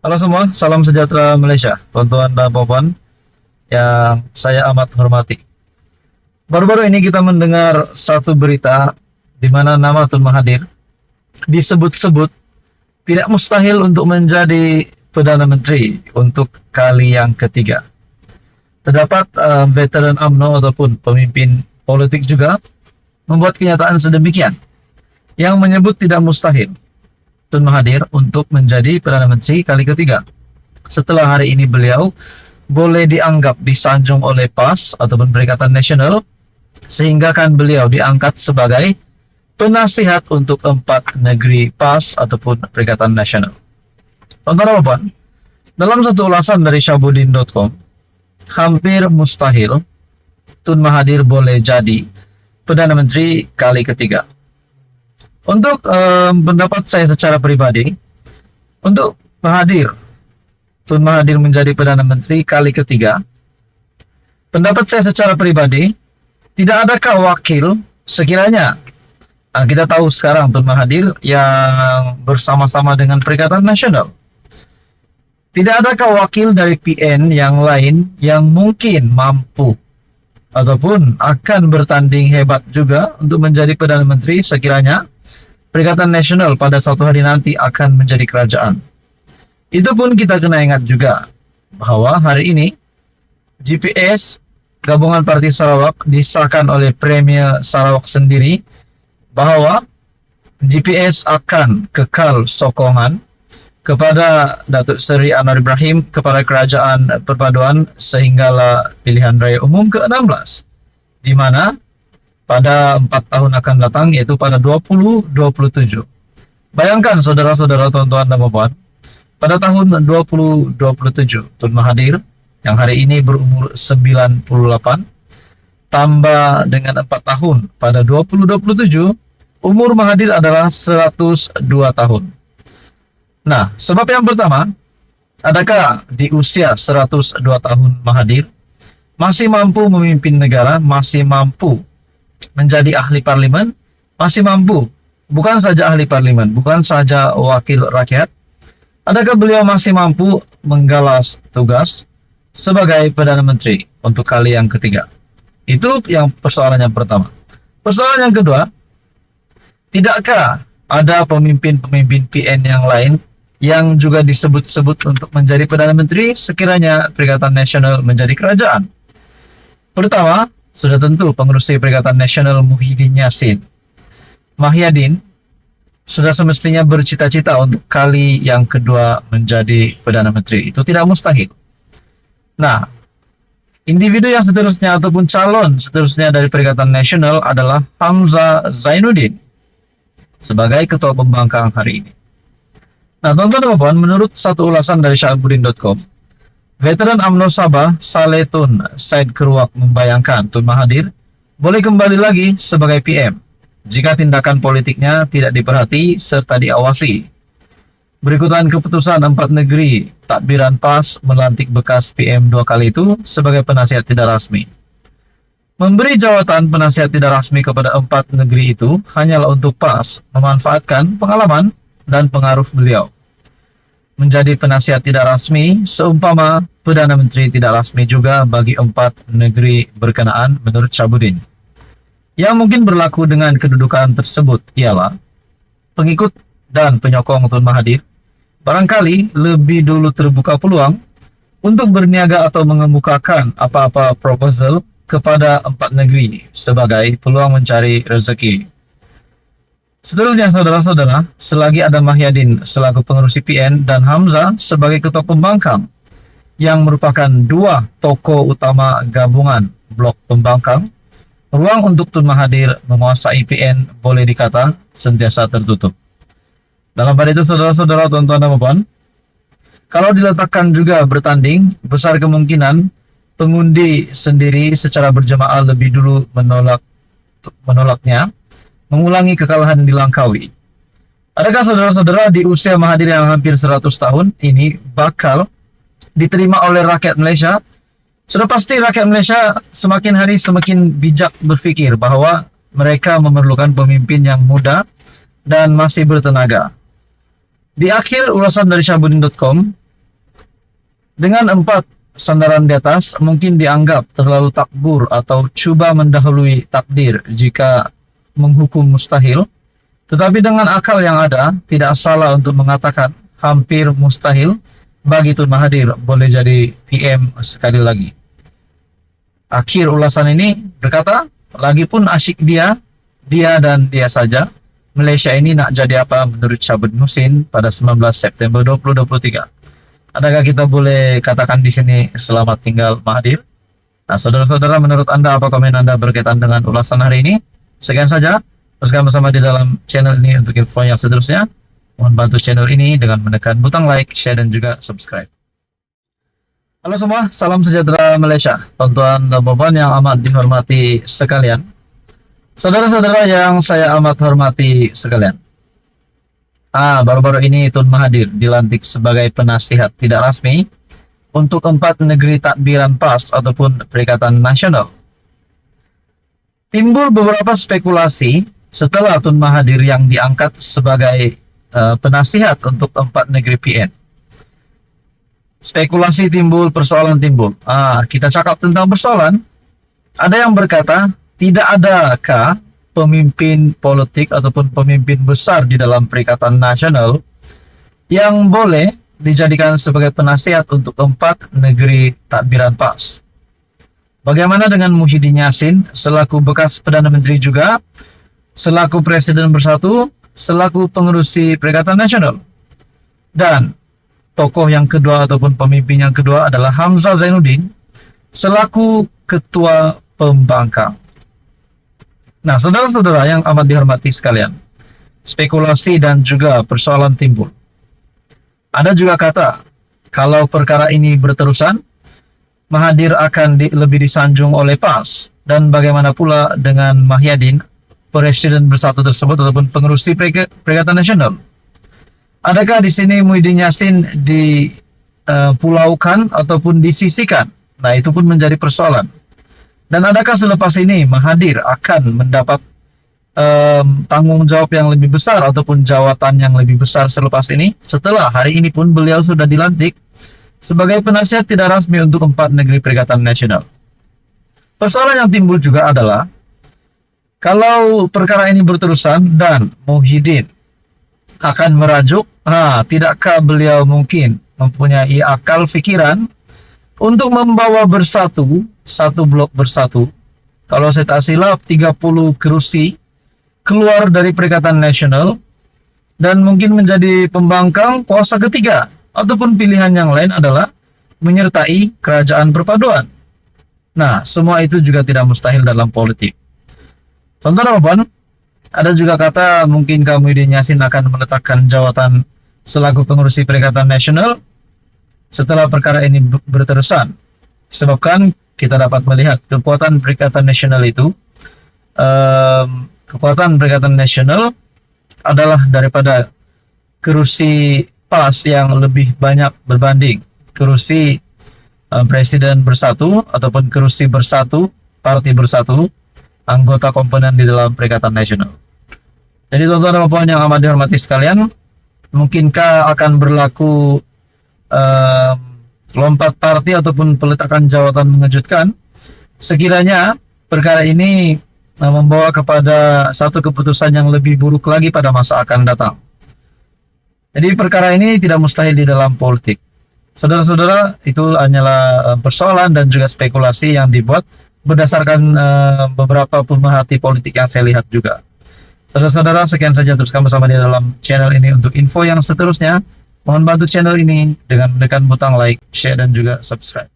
Halo semua, salam sejahtera Malaysia, tuan-tuan dan puan yang saya amat hormati. Baru-baru ini kita mendengar satu berita di mana nama Tun Mahathir disebut-sebut tidak mustahil untuk menjadi Perdana Menteri untuk kali yang ketiga. Terdapat veteran UMNO ataupun pemimpin politik juga membuat kenyataan sedemikian yang menyebut tidak mustahil Tun Mahathir untuk menjadi Perdana Menteri kali ketiga. Setelah hari ini beliau boleh dianggap disanjung oleh PAS ataupun Perikatan Nasional, sehingga kan beliau diangkat sebagai penasihat untuk 4 negeri PAS ataupun Perikatan Nasional. Tuan-tuan dan puan, dalam satu ulasan dari Syahbudin.com, hampir mustahil Tun Mahathir boleh jadi Perdana Menteri kali ketiga. Untuk pendapat saya secara pribadi, untuk Tun Mahathir menjadi Perdana Menteri kali ketiga, pendapat saya secara pribadi, tidak adakah wakil sekiranya kita tahu sekarang Tun Mahathir yang bersama-sama dengan Perikatan Nasional. Tidak adakah wakil dari PN yang lain yang mungkin mampu ataupun akan bertanding hebat juga untuk menjadi Perdana Menteri sekiranya Perikatan Nasional pada suatu hari nanti akan menjadi kerajaan. Itu pun kita kena ingat juga bahwa hari ini GPS Gabungan Parti Sarawak disahkan oleh Premier Sarawak sendiri bahwa GPS akan kekal sokongan kepada Datuk Seri Anwar Ibrahim kepada Kerajaan Perpaduan sehinggalah pilihan raya umum ke-16, di mana pada 4 tahun akan datang, yaitu pada 2027. Bayangkan saudara-saudara, tuan-tuan dan puan, pada tahun 2027 Tun Mahathir yang hari ini berumur 98 tambah dengan 4 tahun pada 2027, umur Mahathir adalah 102 tahun. Nah, sebab yang pertama, adakah di usia 102 tahun Mahathir masih mampu memimpin negara, masih mampu menjadi ahli parlimen, masih mampu bukan saja ahli parlimen, bukan saja wakil rakyat, adakah beliau masih mampu menggalas tugas sebagai Perdana Menteri untuk kali yang ketiga? Itu yang persoalan yang pertama. Persoalan yang kedua, tidakkah ada pemimpin-pemimpin PN yang lain yang juga disebut-sebut untuk menjadi Perdana Menteri sekiranya Perikatan Nasional menjadi kerajaan? Pertama, sudah tentu pengerusi Perikatan Nasional Muhyiddin Yassin Mahyadin sudah semestinya bercita-cita untuk kali yang kedua menjadi Perdana Menteri. Itu tidak mustahil. Nah, individu yang seterusnya ataupun calon seterusnya dari Perikatan Nasional adalah Hamzah Zainuddin sebagai Ketua Pembangkang hari ini. Nah, tuan-tuan dan puan, menurut satu ulasan dari Syahbudin.com, veteran UMNO Sabah Saleh Tun Said Keruak membayangkan Tun Mahathir boleh kembali lagi sebagai PM jika tindakan politiknya tidak diperhati serta diawasi. Berikutan keputusan 4 negeri Tadbiran PAS melantik bekas PM 2 kali itu sebagai penasihat tidak rasmi. Memberi jawatan penasihat tidak rasmi kepada 4 negeri itu hanyalah untuk PAS memanfaatkan pengalaman dan pengaruh beliau menjadi penasihat tidak rasmi, seumpama Perdana Menteri tidak rasmi juga bagi 4 negeri berkenaan menurut Syahbudin. Yang mungkin berlaku dengan kedudukan tersebut ialah pengikut dan penyokong Tun Mahathir barangkali lebih dulu terbuka peluang untuk berniaga atau mengemukakan apa-apa proposal kepada 4 negeri sebagai peluang mencari rezeki. Seterusnya, saudara-saudara, selagi ada Mahyadin selaku pengerusi PN dan Hamzah sebagai ketua pembangkang yang merupakan 2 tokoh utama gabungan blok pembangkang, ruang untuk Tun Mahathir menguasai PN boleh dikata sentiasa tertutup. Dalam pada itu, saudara-saudara, tuan-tuan dan puan, kalau diletakkan juga bertanding, besar kemungkinan pengundi sendiri secara berjamaah lebih dulu menolaknya, mengulangi kekalahan di Langkawi. Adakah saudara-saudara di usia Mahathir yang hampir 100 tahun ini bakal diterima oleh rakyat Malaysia Sudah pasti rakyat Malaysia semakin hari semakin bijak berpikir bahwa mereka memerlukan pemimpin yang muda dan masih bertenaga. Di akhir ulasan dari Syahbudin.com, dengan 4 sandaran di atas mungkin dianggap terlalu takbur atau cuba mendahului takdir jika menghukum mustahil. Tetapi dengan akal yang ada, tidak salah untuk mengatakan hampir mustahil bagi Tun Mahathir boleh jadi PM sekali lagi. Akhir ulasan ini berkata, lagipun asyik dia dan dia saja, Malaysia ini nak jadi apa menurut Syahbudin Husin pada 19 September 2023. Adakah kita boleh katakan di sini selamat tinggal Mahathir? Nah, saudara-saudara, menurut Anda apa komen Anda berkaitan dengan ulasan hari ini? Sekian saja. Teruskan bersama di dalam channel ini untuk info yang seterusnya. Mohon bantu channel ini dengan menekan butang like, share, dan juga subscribe. Halo semua, salam sejahtera Malaysia. Tonton dan puan yang amat dihormati sekalian. Saudara-saudara yang saya amat hormati sekalian. Baru-baru ini Tun Mahathir dilantik sebagai penasihat tidak rasmi untuk 4 negeri takbiran PAS ataupun Perikatan Nasional. Timbul beberapa spekulasi setelah Tun Mahathir yang diangkat sebagai penasihat untuk 4 negeri PN. Spekulasi timbul, persoalan timbul. Kita cakap tentang persoalan. Ada yang berkata, tidak adakah pemimpin politik ataupun pemimpin besar di dalam Perikatan Nasional yang boleh dijadikan sebagai penasihat untuk 4 negeri takbiran PAS. Bagaimana dengan Muhyiddin Yassin selaku bekas Perdana Menteri juga, selaku Presiden Bersatu, selaku pengerusi Perikatan Nasional. Dan tokoh yang kedua ataupun pemimpin yang kedua adalah Hamzah Zainuddin selaku Ketua Pembangkang. Nah, saudara-saudara yang amat dihormati sekalian, spekulasi dan juga persoalan timbul. Ada juga kata, kalau perkara ini berterusan, Mahathir akan lebih disanjung oleh PAS. Dan bagaimana pula dengan Muhyiddin, Presiden Bersatu tersebut ataupun pengerusi Perikatan Nasional? Adakah di sini Muhyiddin Yassin dipulaukan ataupun disisikan? Nah, itu pun menjadi persoalan. Dan adakah selepas ini Mahathir akan mendapat tanggung jawab yang lebih besar ataupun jawatan yang lebih besar selepas ini? Setelah hari ini pun beliau sudah dilantik sebagai penasihat tidak rasmi untuk 4 negeri Perikatan Nasional. Persoalan yang timbul juga adalah, kalau perkara ini berterusan dan Muhyiddin akan merajuk, tidakkah beliau mungkin mempunyai akal fikiran untuk membawa bersatu, satu blok bersatu, kalau saya tak silap 30 kerusi keluar dari Perikatan Nasional dan mungkin menjadi pembangkang kuasa ketiga, ataupun pilihan yang lain adalah menyertai kerajaan perpaduan. Nah, semua itu juga tidak mustahil dalam politik. Contoh apa? Ada juga kata mungkin Muhyiddin Yassin akan meletakkan jawatan selaku pengurusi Perikatan Nasional setelah perkara ini berterusan. Sebabkan kita dapat melihat kekuatan Perikatan Nasional itu, kekuatan Perikatan Nasional adalah daripada kerusi PAS yang lebih banyak berbanding kerusi Presiden Bersatu ataupun kerusi Bersatu, Parti Bersatu, anggota komponen di dalam Perikatan Nasional. Jadi tuan-tuan dan puan yang amat dihormati sekalian, mungkinkah akan berlaku lompat parti ataupun peletakan jawatan mengejutkan sekiranya perkara ini membawa kepada satu keputusan yang lebih buruk lagi pada masa akan datang. Jadi perkara ini tidak mustahil di dalam politik. Saudara-saudara, itu hanyalah persoalan dan juga spekulasi yang dibuat berdasarkan beberapa pemerhati politik yang saya lihat juga. Saudara-saudara, sekian saja, teruskan bersama di dalam channel ini untuk info yang seterusnya. Mohon bantu channel ini dengan menekan butang like, share, dan juga subscribe.